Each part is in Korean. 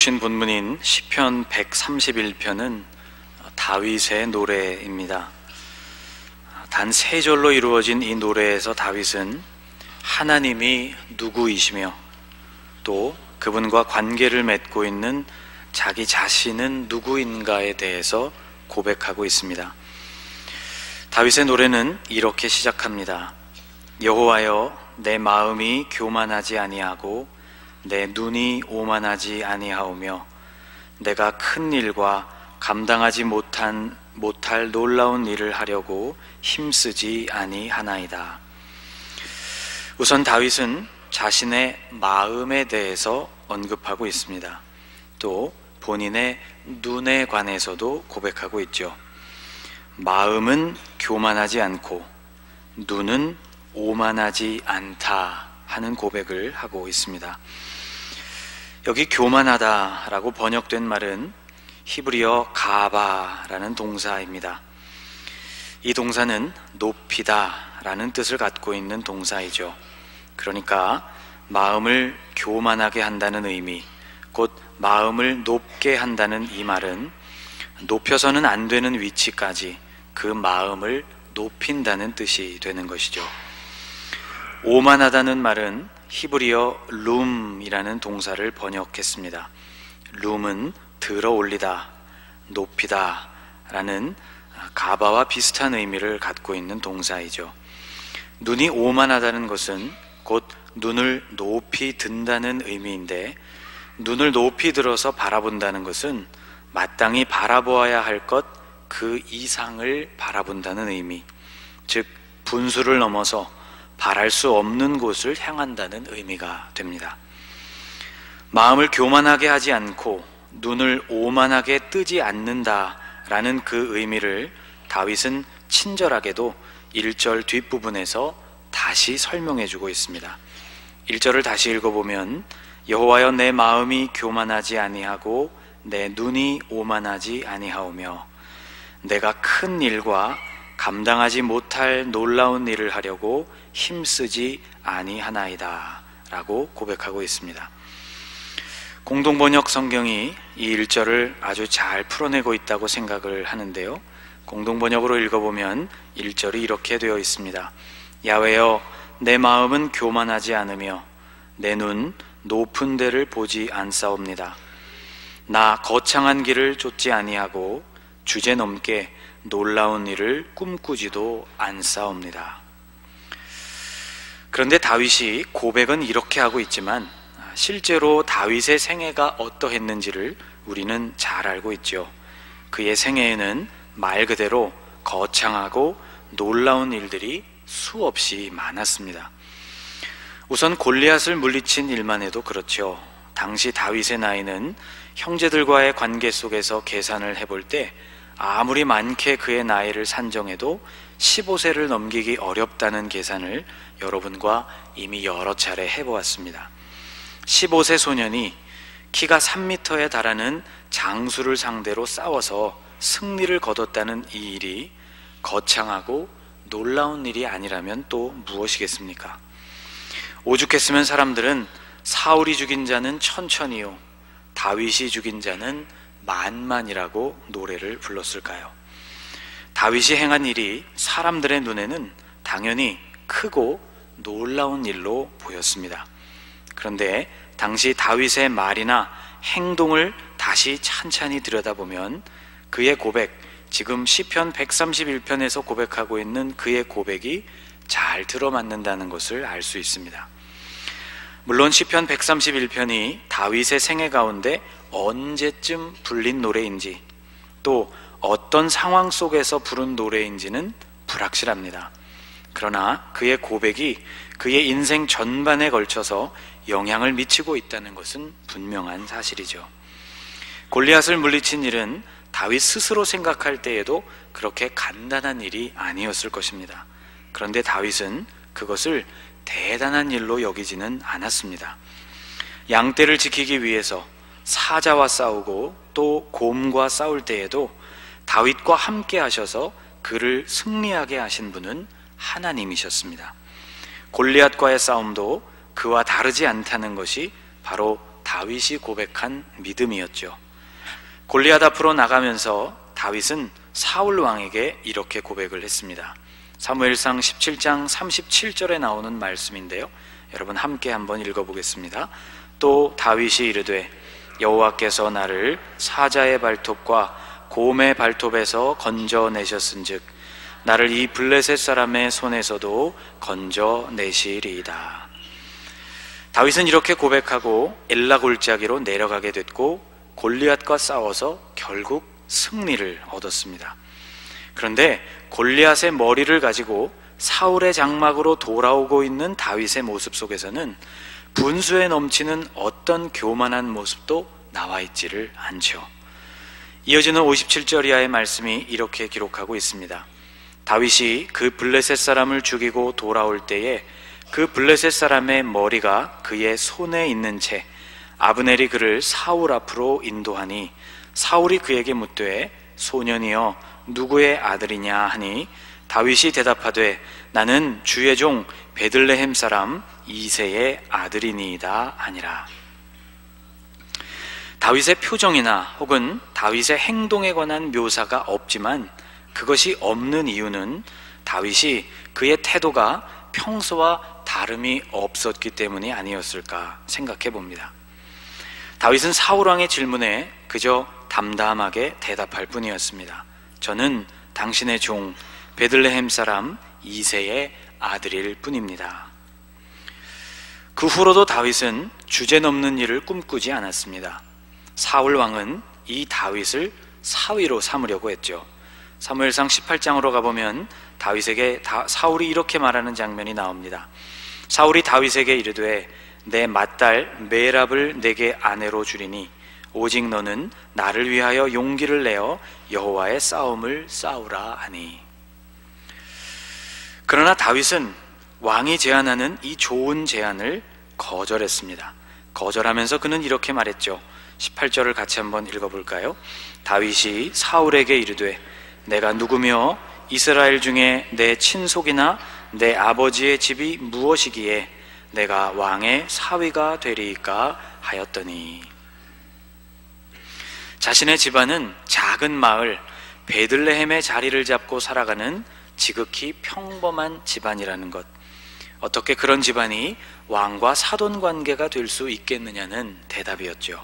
주신 본문인 시편 131편은 다윗의 노래입니다. 단 세 절로 이루어진 이 노래에서 다윗은 하나님이 누구이시며 또 그분과 관계를 맺고 있는 자기 자신은 누구인가에 대해서 고백하고 있습니다. 다윗의 노래는 이렇게 시작합니다. 여호와여, 내 마음이 교만하지 아니하고 내 눈이 오만하지 아니하오며 내가 큰 일과 감당하지 못할 놀라운 일을 하려고 힘쓰지 아니하나이다. 우선 다윗은 자신의 마음에 대해서 언급하고 있습니다. 또 본인의 눈에 관해서도 고백하고 있죠. 마음은 교만하지 않고 눈은 오만하지 않다 하는 고백을 하고 있습니다. 여기 교만하다라고 번역된 말은 히브리어 가바라는 동사입니다. 이 동사는 높이다라는 뜻을 갖고 있는 동사이죠. 그러니까 마음을 교만하게 한다는 의미, 곧 마음을 높게 한다는 이 말은 높여서는 안 되는 위치까지 그 마음을 높인다는 뜻이 되는 것이죠. 오만하다는 말은 히브리어 룸이라는 동사를 번역했습니다. 룸은 들어 올리다, 높이다 라는 가바와 비슷한 의미를 갖고 있는 동사이죠. 눈이 오만하다는 것은 곧 눈을 높이 든다는 의미인데, 눈을 높이 들어서 바라본다는 것은 마땅히 바라보아야 할 것 그 이상을 바라본다는 의미, 즉 분수를 넘어서 바랄 수 없는 곳을 향한다는 의미가 됩니다. 마음을 교만하게 하지 않고 눈을 오만하게 뜨지 않는다라는 그 의미를 다윗은 친절하게도 1절 뒷부분에서 다시 설명해 주고 있습니다. 1절을 다시 읽어보면 여호와여, 내 마음이 교만하지 아니하고 내 눈이 오만하지 아니하오며 내가 큰 일과 감당하지 못할 놀라운 일을 하려고 힘쓰지 아니하나이다 라고 고백하고 있습니다. 공동번역 성경이 이 1절을 아주 잘 풀어내고 있다고 생각을 하는데요, 공동번역으로 읽어보면 1절이 이렇게 되어 있습니다. 야훼여, 내 마음은 교만하지 않으며 내 눈 높은 데를 보지 않사옵니다. 나 거창한 길을 쫓지 아니하고 주제넘게 놀라운 일을 꿈꾸지도 않사옵니다. 그런데 다윗이 고백은 이렇게 하고 있지만 실제로 다윗의 생애가 어떠했는지를 우리는 잘 알고 있죠. 그의 생애에는 말 그대로 거창하고 놀라운 일들이 수없이 많았습니다. 우선 골리앗을 물리친 일만 해도 그렇죠. 당시 다윗의 나이는 형제들과의 관계 속에서 계산을 해볼 때 아무리 많게 그의 나이를 산정해도 15세를 넘기기 어렵다는 계산을 여러분과 이미 여러 차례 해보았습니다. 15세 소년이 키가 3m에 달하는 장수를 상대로 싸워서 승리를 거뒀다는 이 일이 거창하고 놀라운 일이 아니라면 또 무엇이겠습니까? 오죽했으면 사람들은 사울이 죽인 자는 천천히요, 다윗이 죽인 자는 만만이라고 노래를 불렀을까요? 다윗이 행한 일이 사람들의 눈에는 당연히 크고 놀라운 일로 보였습니다. 그런데 당시 다윗의 말이나 행동을 다시 찬찬히 들여다보면 그의 고백, 지금 시편 131편에서 고백하고 있는 그의 고백이 잘 들어맞는다는 것을 알 수 있습니다. 물론 시편 131편이 다윗의 생애 가운데 언제쯤 불린 노래인지 또 어떤 상황 속에서 부른 노래인지는 불확실합니다. 그러나 그의 고백이 그의 인생 전반에 걸쳐서 영향을 미치고 있다는 것은 분명한 사실이죠. 골리앗을 물리친 일은 다윗 스스로 생각할 때에도 그렇게 간단한 일이 아니었을 것입니다. 그런데 다윗은 그것을 대단한 일로 여기지는 않았습니다. 양떼를 지키기 위해서 사자와 싸우고 또 곰과 싸울 때에도 다윗과 함께 하셔서 그를 승리하게 하신 분은 하나님이셨습니다. 골리앗과의 싸움도 그와 다르지 않다는 것이 바로 다윗이 고백한 믿음이었죠. 골리앗 앞으로 나가면서 다윗은 사울 왕에게 이렇게 고백을 했습니다. 사무엘상 17장 37절에 나오는 말씀인데요, 여러분 함께 한번 읽어보겠습니다. 또 다윗이 이르되 여호와께서 나를 사자의 발톱과 곰의 발톱에서 건져내셨은즉 나를 이 블레셋 사람의 손에서도 건져내시리이다. 다윗은 이렇게 고백하고 엘라 골짜기로 내려가게 됐고 골리앗과 싸워서 결국 승리를 얻었습니다. 그런데 골리앗의 머리를 가지고 사울의 장막으로 돌아오고 있는 다윗의 모습 속에서는 분수에 넘치는 어떤 교만한 모습도 나와 있지를 않죠. 이어지는 57절 이하의 말씀이 이렇게 기록하고 있습니다. 다윗이 그 블레셋 사람을 죽이고 돌아올 때에 그 블레셋 사람의 머리가 그의 손에 있는 채 아브넬이 그를 사울 앞으로 인도하니 사울이 그에게 묻되 소년이여 누구의 아들이냐 하니 다윗이 대답하되 나는 주의 종 베들레헴 사람 이새의 아들이니이다 하니라. 다윗의 표정이나 혹은 다윗의 행동에 관한 묘사가 없지만 그것이 없는 이유는 다윗이 그의 태도가 평소와 다름이 없었기 때문이 아니었을까 생각해 봅니다. 다윗은 사울왕의 질문에 그저 담담하게 대답할 뿐이었습니다. 저는 당신의 종 베들레헴 사람 이새의 아들일 뿐입니다. 그 후로도 다윗은 주제넘는 일을 꿈꾸지 않았습니다. 사울왕은 이 다윗을 사위로 삼으려고 했죠. 사무엘상 18장으로 가보면 다윗에게 사울이 이렇게 말하는 장면이 나옵니다. 사울이 다윗에게 이르되 내 맏딸 메랍을 내게 아내로 주리니 오직 너는 나를 위하여 용기를 내어 여호와의 싸움을 싸우라 하니. 그러나 다윗은 왕이 제안하는 이 좋은 제안을 거절했습니다. 거절하면서 그는 이렇게 말했죠. 18절을 같이 한번 읽어볼까요? 다윗이 사울에게 이르되 내가 누구며 이스라엘 중에 내 친속이나 내 아버지의 집이 무엇이기에 내가 왕의 사위가 되리이까 하였더니. 자신의 집안은 작은 마을 베들레헴의 자리를 잡고 살아가는 지극히 평범한 집안이라는 것, 어떻게 그런 집안이 왕과 사돈 관계가 될 수 있겠느냐는 대답이었죠.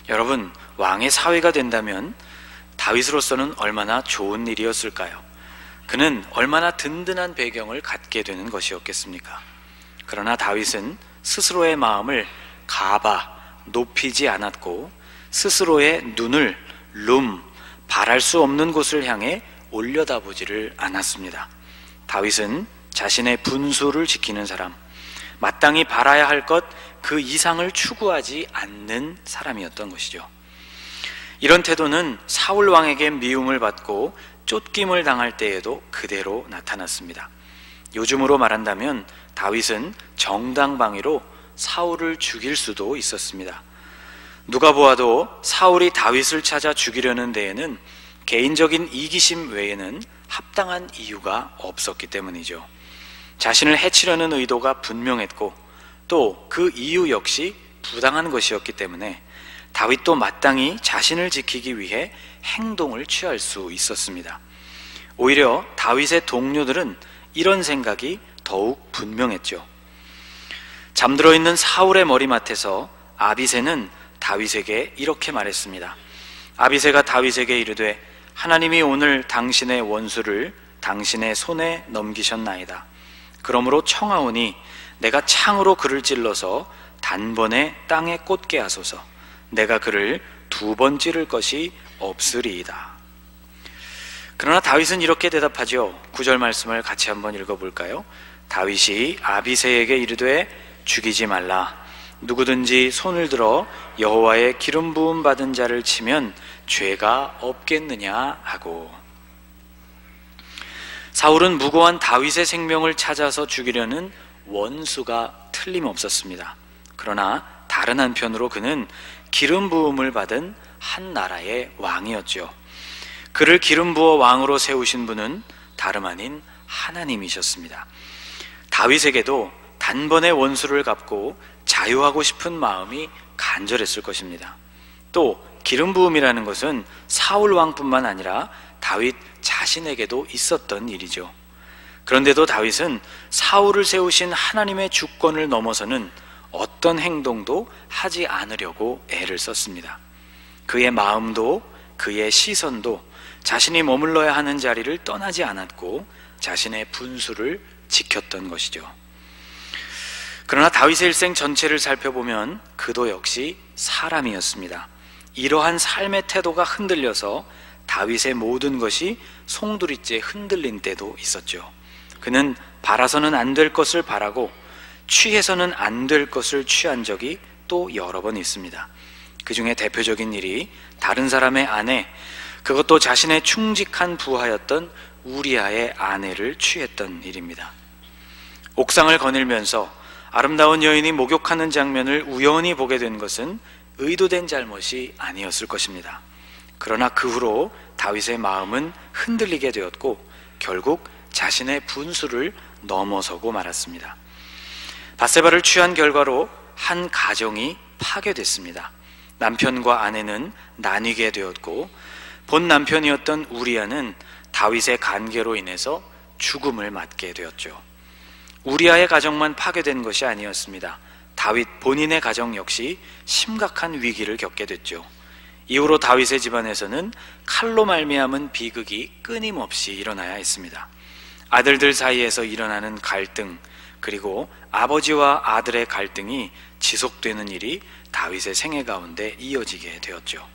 여러분, 왕의 사위가 된다면 다윗으로서는 얼마나 좋은 일이었을까요? 그는 얼마나 든든한 배경을 갖게 되는 것이었겠습니까? 그러나 다윗은 스스로의 마음을 높이지 않았고 스스로의 눈을 바랄 수 없는 곳을 향해 올려다보지를 않았습니다. 다윗은 자신의 분수를 지키는 사람, 마땅히 바라야 할 것 그 이상을 추구하지 않는 사람이었던 것이죠. 이런 태도는 사울 왕에게 미움을 받고 쫓김을 당할 때에도 그대로 나타났습니다. 요즘으로 말한다면 다윗은 정당방위로 사울을 죽일 수도 있었습니다. 누가 보아도 사울이 다윗을 찾아 죽이려는 데에는 개인적인 이기심 외에는 합당한 이유가 없었기 때문이죠. 자신을 해치려는 의도가 분명했고 또 그 이유 역시 부당한 것이었기 때문에 다윗도 마땅히 자신을 지키기 위해 행동을 취할 수 있었습니다. 오히려 다윗의 동료들은 이런 생각이 더욱 분명했죠. 잠들어 있는 사울의 머리맡에서 아비새는 다윗에게 이렇게 말했습니다. 아비새가 다윗에게 이르되 하나님이 오늘 당신의 원수를 당신의 손에 넘기셨나이다. 그러므로 청하오니 내가 창으로 그를 찔러서 단번에 땅에 꽂게 하소서. 내가 그를 2번 찌를 것이 없으리이다. 그러나 다윗은 이렇게 대답하죠. 9절 말씀을 같이 한번 읽어볼까요? 다윗이 아비새에게 이르되 죽이지 말라. 누구든지 손을 들어 여호와의 기름 부음 받은 자를 치면 죄가 없겠느냐 하고. 사울은 무고한 다윗의 생명을 찾아서 죽이려는 원수가 틀림없었습니다. 그러나 다른 한편으로 그는 기름 부음을 받은 한 나라의 왕이었죠. 그를 기름 부어 왕으로 세우신 분은 다름 아닌 하나님이셨습니다. 다윗에게도 단번에 원수를 갚고 자유하고 싶은 마음이 간절했을 것입니다. 또 기름 부음이라는 것은 사울 왕뿐만 아니라 다윗 자신에게도 있었던 일이죠. 그런데도 다윗은 사울을 세우신 하나님의 주권을 넘어서는 어떤 행동도 하지 않으려고 애를 썼습니다. 그의 마음도 그의 시선도 자신이 머물러야 하는 자리를 떠나지 않았고 자신의 분수를 지켰던 것이죠. 그러나 다윗의 일생 전체를 살펴보면 그도 역시 사람이었습니다. 이러한 삶의 태도가 흔들려서 다윗의 모든 것이 송두리째 흔들린 때도 있었죠. 그는 바라서는 안 될 것을 바라고 취해서는 안 될 것을 취한 적이 또 여러 번 있습니다. 그 중에 대표적인 일이 다른 사람의 아내, 그것도 자신의 충직한 부하였던 우리아의 아내를 취했던 일입니다. 옥상을 거닐면서 아름다운 여인이 목욕하는 장면을 우연히 보게 된 것은 의도된 잘못이 아니었을 것입니다. 그러나 그 후로 다윗의 마음은 흔들리게 되었고 결국 자신의 분수를 넘어서고 말았습니다. 밧세바를 취한 결과로 한 가정이 파괴됐습니다. 남편과 아내는 나뉘게 되었고 본 남편이었던 우리아는 다윗의 간계로 인해서 죽음을 맞게 되었죠. 우리아의 가정만 파괴된 것이 아니었습니다. 다윗 본인의 가정 역시 심각한 위기를 겪게 됐죠. 이후로 다윗의 집안에서는 칼로 말미암은 비극이 끊임없이 일어나야 했습니다. 아들들 사이에서 일어나는 갈등, 그리고 아버지와 아들의 갈등이 지속되는 일이 다윗의 생애 가운데 이어지게 되었죠.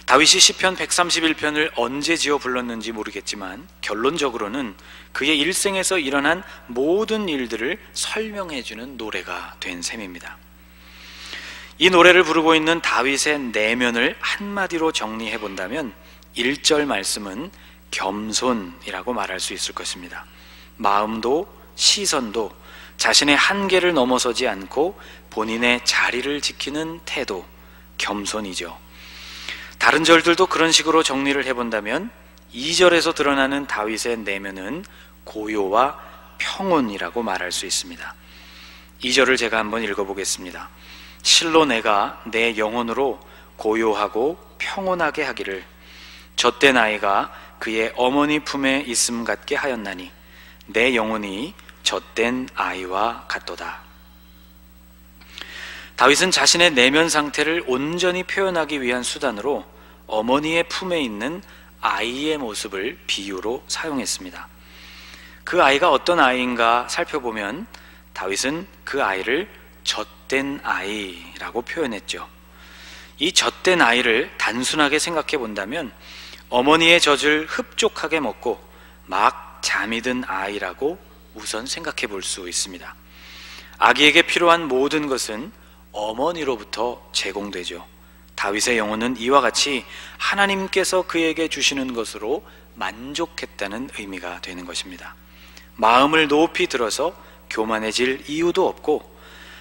다윗이 시편 131편을 언제 지어 불렀는지 모르겠지만 결론적으로는 그의 일생에서 일어난 모든 일들을 설명해주는 노래가 된 셈입니다. 이 노래를 부르고 있는 다윗의 내면을 한마디로 정리해 본다면 1절 말씀은 겸손이라고 말할 수 있을 것입니다. 마음도 시선도 자신의 한계를 넘어서지 않고 본인의 자리를 지키는 태도, 겸손이죠. 다른 절들도 그런 식으로 정리를 해본다면 2절에서 드러나는 다윗의 내면은 고요와 평온이라고 말할 수 있습니다. 2절을 제가 한번 읽어보겠습니다. 실로 내가 내 영혼으로 고요하고 평온하게 하기를 젖된 아이가 그의 어머니 품에 있음 같게 하였나니 내 영혼이 젖된 아이와 같도다. 다윗은 자신의 내면 상태를 온전히 표현하기 위한 수단으로 어머니의 품에 있는 아이의 모습을 비유로 사용했습니다. 그 아이가 어떤 아이인가 살펴보면 다윗은 그 아이를 젖된 아이라고 표현했죠. 이 젖된 아이를 단순하게 생각해 본다면 어머니의 젖을 흡족하게 먹고 막 잠이 든 아이라고 우선 생각해 볼 수 있습니다. 아기에게 필요한 모든 것은 어머니로부터 제공되죠. 다윗의 영혼은 이와 같이 하나님께서 그에게 주시는 것으로 만족했다는 의미가 되는 것입니다. 마음을 높이 들어서 교만해질 이유도 없고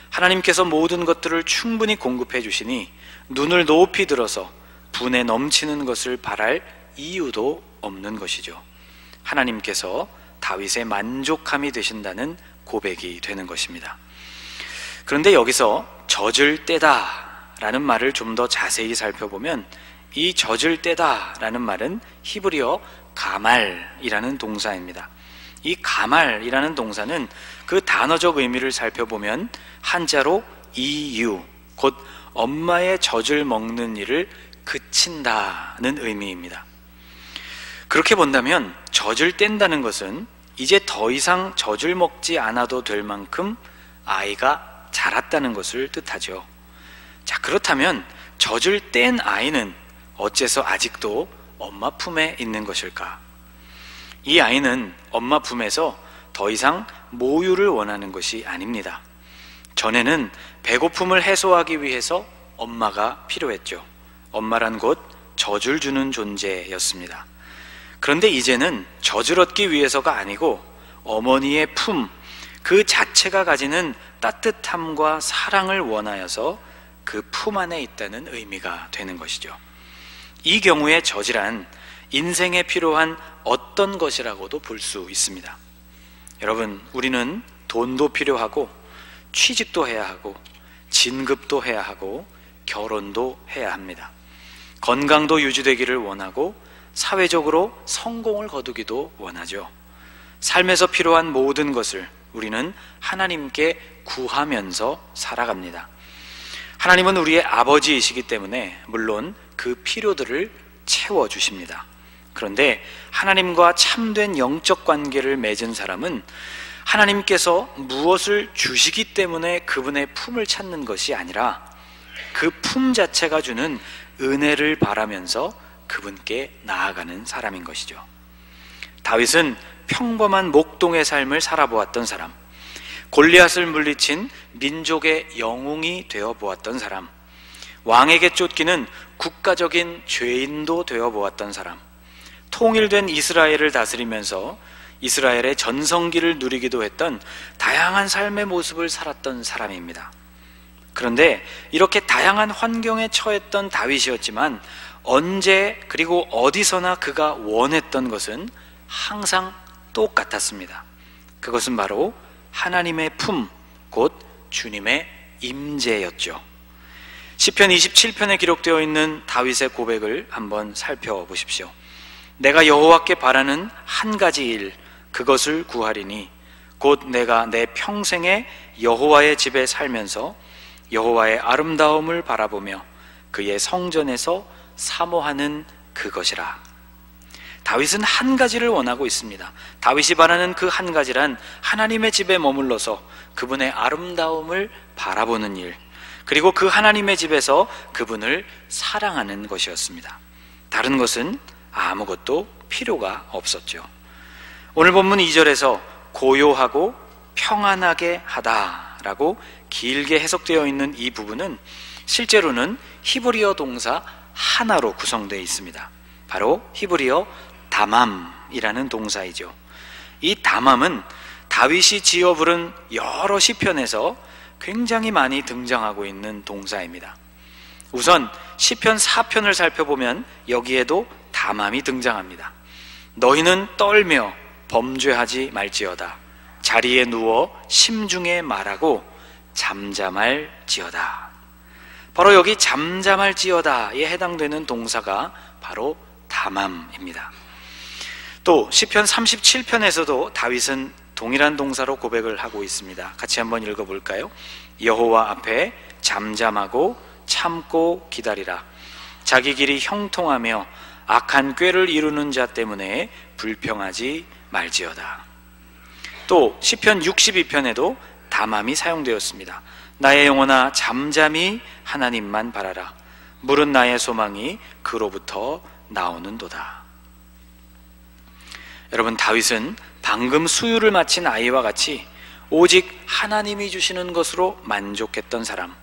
하나님께서 모든 것들을 충분히 공급해 주시니 눈을 높이 들어서 분에 넘치는 것을 바랄 이유도 없는 것이죠. 하나님께서 다윗의 만족함이 되신다는 고백이 되는 것입니다. 그런데 여기서 젖을 때다 라는 말을 좀 더 자세히 살펴보면 이 젖을 때다 라는 말은 히브리어 가말이라는 동사입니다. 이 가말이라는 동사는 그 단어적 의미를 살펴보면 한자로 이유, 곧 엄마의 젖을 먹는 일을 그친다는 의미입니다. 그렇게 본다면 젖을 뗀다는 것은 이제 더 이상 젖을 먹지 않아도 될 만큼 아이가 자랐다는 것을 뜻하죠. 자, 그렇다면 젖을 뗀 아이는 어째서 아직도 엄마 품에 있는 것일까? 이 아이는 엄마 품에서 더 이상 모유를 원하는 것이 아닙니다. 전에는 배고픔을 해소하기 위해서 엄마가 필요했죠. 엄마란 곧 젖을 주는 존재였습니다. 그런데 이제는 젖을 얻기 위해서가 아니고 어머니의 품, 그 자체가 가지는 따뜻함과 사랑을 원하여서 그 품 안에 있다는 의미가 되는 것이죠. 이 경우에 젖이란 인생에 필요한 어떤 것이라고도 볼 수 있습니다. 여러분, 우리는 돈도 필요하고 취직도 해야 하고 진급도 해야 하고 결혼도 해야 합니다. 건강도 유지되기를 원하고 사회적으로 성공을 거두기도 원하죠. 삶에서 필요한 모든 것을 우리는 하나님께 구하면서 살아갑니다. 하나님은 우리의 아버지이시기 때문에 물론 그 필요들을 채워주십니다. 그런데 하나님과 참된 영적 관계를 맺은 사람은 하나님께서 무엇을 주시기 때문에 그분의 품을 찾는 것이 아니라 그 품 자체가 주는 은혜를 바라면서 그분께 나아가는 사람인 것이죠. 다윗은 평범한 목동의 삶을 살아보았던 사람, 골리앗을 물리친 민족의 영웅이 되어보았던 사람, 왕에게 쫓기는 국가적인 죄인도 되어보았던 사람, 통일된 이스라엘을 다스리면서 이스라엘의 전성기를 누리기도 했던 다양한 삶의 모습을 살았던 사람입니다. 그런데 이렇게 다양한 환경에 처했던 다윗이었지만 언제 그리고 어디서나 그가 원했던 것은 항상 똑같았습니다. 그것은 바로 하나님의 품, 곧 주님의 임재였죠. 시편 27편에 기록되어 있는 다윗의 고백을 한번 살펴보십시오. 내가 여호와께 바라는 한 가지 일, 그것을 구하리니 곧 내가 내 평생에 여호와의 집에 살면서 여호와의 아름다움을 바라보며 그의 성전에서 사모하는 그것이라. 다윗은 한 가지를 원하고 있습니다. 다윗이 바라는 그 한 가지란 하나님의 집에 머물러서 그분의 아름다움을 바라보는 일, 그리고 그 하나님의 집에서 그분을 사랑하는 것이었습니다. 다른 것은 아무것도 필요가 없었죠. 오늘 본문 2절에서 고요하고 평안하게 하다라고 길게 해석되어 있는 이 부분은 실제로는 히브리어 동사 하나로 구성되어 있습니다. 바로 히브리어 다맘이라는 동사이죠. 이 다맘은 다윗이 지어 부른 여러 시편에서 굉장히 많이 등장하고 있는 동사입니다. 우선 시편 4편을 살펴보면 여기에도 다맘이 등장합니다. 너희는 떨며 범죄하지 말지어다. 자리에 누워 심중에 말하고 잠잠할지어다. 바로 여기 잠잠할지어다에 해당되는 동사가 바로 다맘입니다. 또 시편 37편에서도 다윗은 동일한 동사로 고백을 하고 있습니다. 같이 한번 읽어볼까요? 여호와 앞에 잠잠하고 참고 기다리라. 자기 길이 형통하며 악한 꾀를 이루는 자 때문에 불평하지 말지어다. 또 시편 62편에도 다맘이 사용되었습니다. 나의 영혼아 잠잠히 하나님만 바라라. 물은 나의 소망이 그로부터 나오는도다. 여러분, 다윗은 방금 수유를 마친 아이와 같이 오직 하나님이 주시는 것으로 만족했던 사람,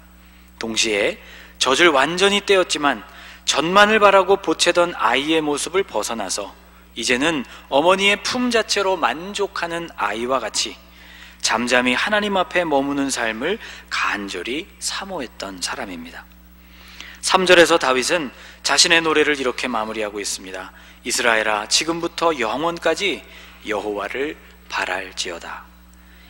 동시에 젖을 완전히 떼었지만 젖만을 바라고 보채던 아이의 모습을 벗어나서 이제는 어머니의 품 자체로 만족하는 아이와 같이 잠잠히 하나님 앞에 머무는 삶을 간절히 사모했던 사람입니다. 3절에서 다윗은 자신의 노래를 이렇게 마무리하고 있습니다. 이스라엘아, 지금부터 영원까지 여호와를 바랄지어다.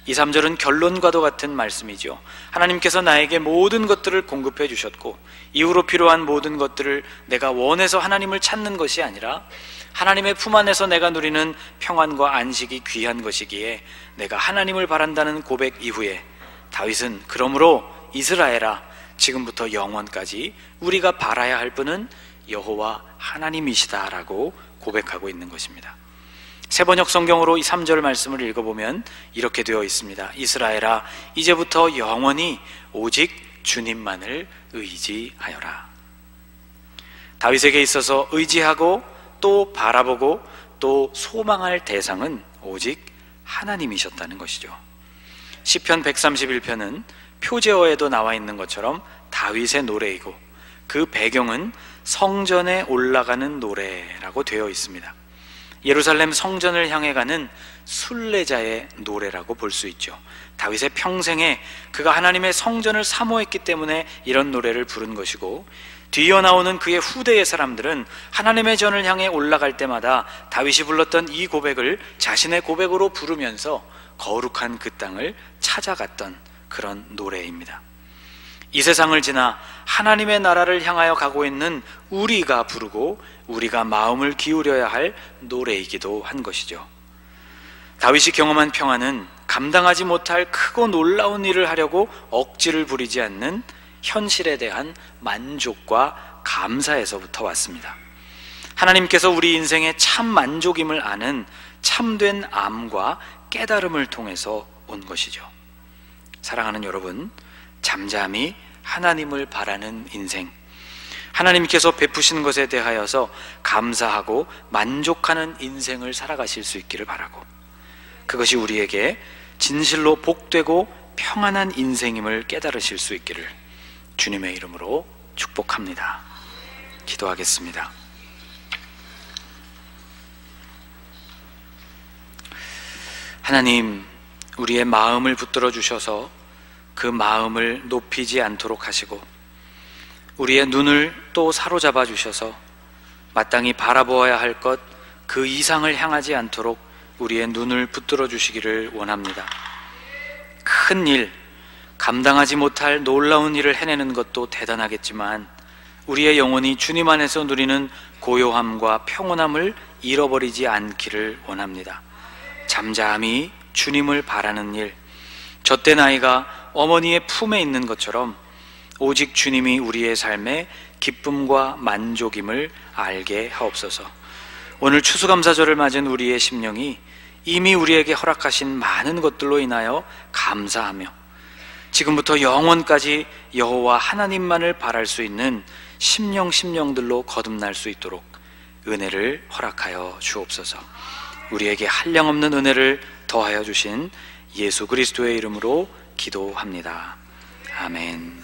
이 3절은 결론과도 같은 말씀이죠. 하나님께서 나에게 모든 것들을 공급해 주셨고 이후로 필요한 모든 것들을 내가 원해서 하나님을 찾는 것이 아니라 하나님의 품 안에서 내가 누리는 평안과 안식이 귀한 것이기에 내가 하나님을 바란다는 고백 이후에 다윗은 그러므로 이스라엘아, 지금부터 영원까지 우리가 바라야 할 분은 여호와 하나님이시다라고 고백하고 있는 것입니다. 세번역 성경으로 이 3절 말씀을 읽어보면 이렇게 되어 있습니다. 이스라엘아, 이제부터 영원히 오직 주님만을 의지하여라. 다윗에게 있어서 의지하고 또 바라보고 또 소망할 대상은 오직 하나님이셨다는 것이죠. 시편 131편은 표제어에도 나와 있는 것처럼 다윗의 노래이고 그 배경은 성전에 올라가는 노래라고 되어 있습니다. 예루살렘 성전을 향해 가는 순례자의 노래라고 볼 수 있죠. 다윗의 평생에 그가 하나님의 성전을 사모했기 때문에 이런 노래를 부른 것이고, 뒤이어 나오는 그의 후대의 사람들은 하나님의 전을 향해 올라갈 때마다 다윗이 불렀던 이 고백을 자신의 고백으로 부르면서 거룩한 그 땅을 찾아갔던 그런 노래입니다. 이 세상을 지나 하나님의 나라를 향하여 가고 있는 우리가 부르고 우리가 마음을 기울여야 할 노래이기도 한 것이죠. 다윗이 경험한 평안은 감당하지 못할 크고 놀라운 일을 하려고 억지를 부리지 않는 현실에 대한 만족과 감사에서부터 왔습니다. 하나님께서 우리 인생의 참 만족임을 아는 참된 암과 깨달음을 통해서 온 것이죠. 사랑하는 여러분, 잠잠히 하나님을 바라는 인생, 하나님께서 베푸시는 것에 대하여서 감사하고 만족하는 인생을 살아가실 수 있기를 바라고, 그것이 우리에게 진실로 복되고 평안한 인생임을 깨달으실 수 있기를 주님의 이름으로 축복합니다. 기도하겠습니다. 하나님, 우리의 마음을 붙들어 주셔서 그 마음을 높이지 않도록 하시고 우리의 눈을 또 사로잡아 주셔서 마땅히 바라보아야 할 것 그 이상을 향하지 않도록 우리의 눈을 붙들어 주시기를 원합니다. 큰 일, 감당하지 못할 놀라운 일을 해내는 것도 대단하겠지만 우리의 영혼이 주님 안에서 누리는 고요함과 평온함을 잃어버리지 않기를 원합니다. 잠잠히 주님을 바라는 일, 젖된 아이가 어머니의 품에 있는 것처럼 오직 주님이 우리의 삶의 기쁨과 만족임을 알게 하옵소서. 오늘 추수감사절을 맞은 우리의 심령이 이미 우리에게 허락하신 많은 것들로 인하여 감사하며 지금부터 영원까지 여호와 하나님만을 바랄 수 있는 심령들로 거듭날 수 있도록 은혜를 허락하여 주옵소서. 우리에게 한량없는 은혜를 더하여 주신 예수 그리스도의 이름으로 기도합니다. 아멘.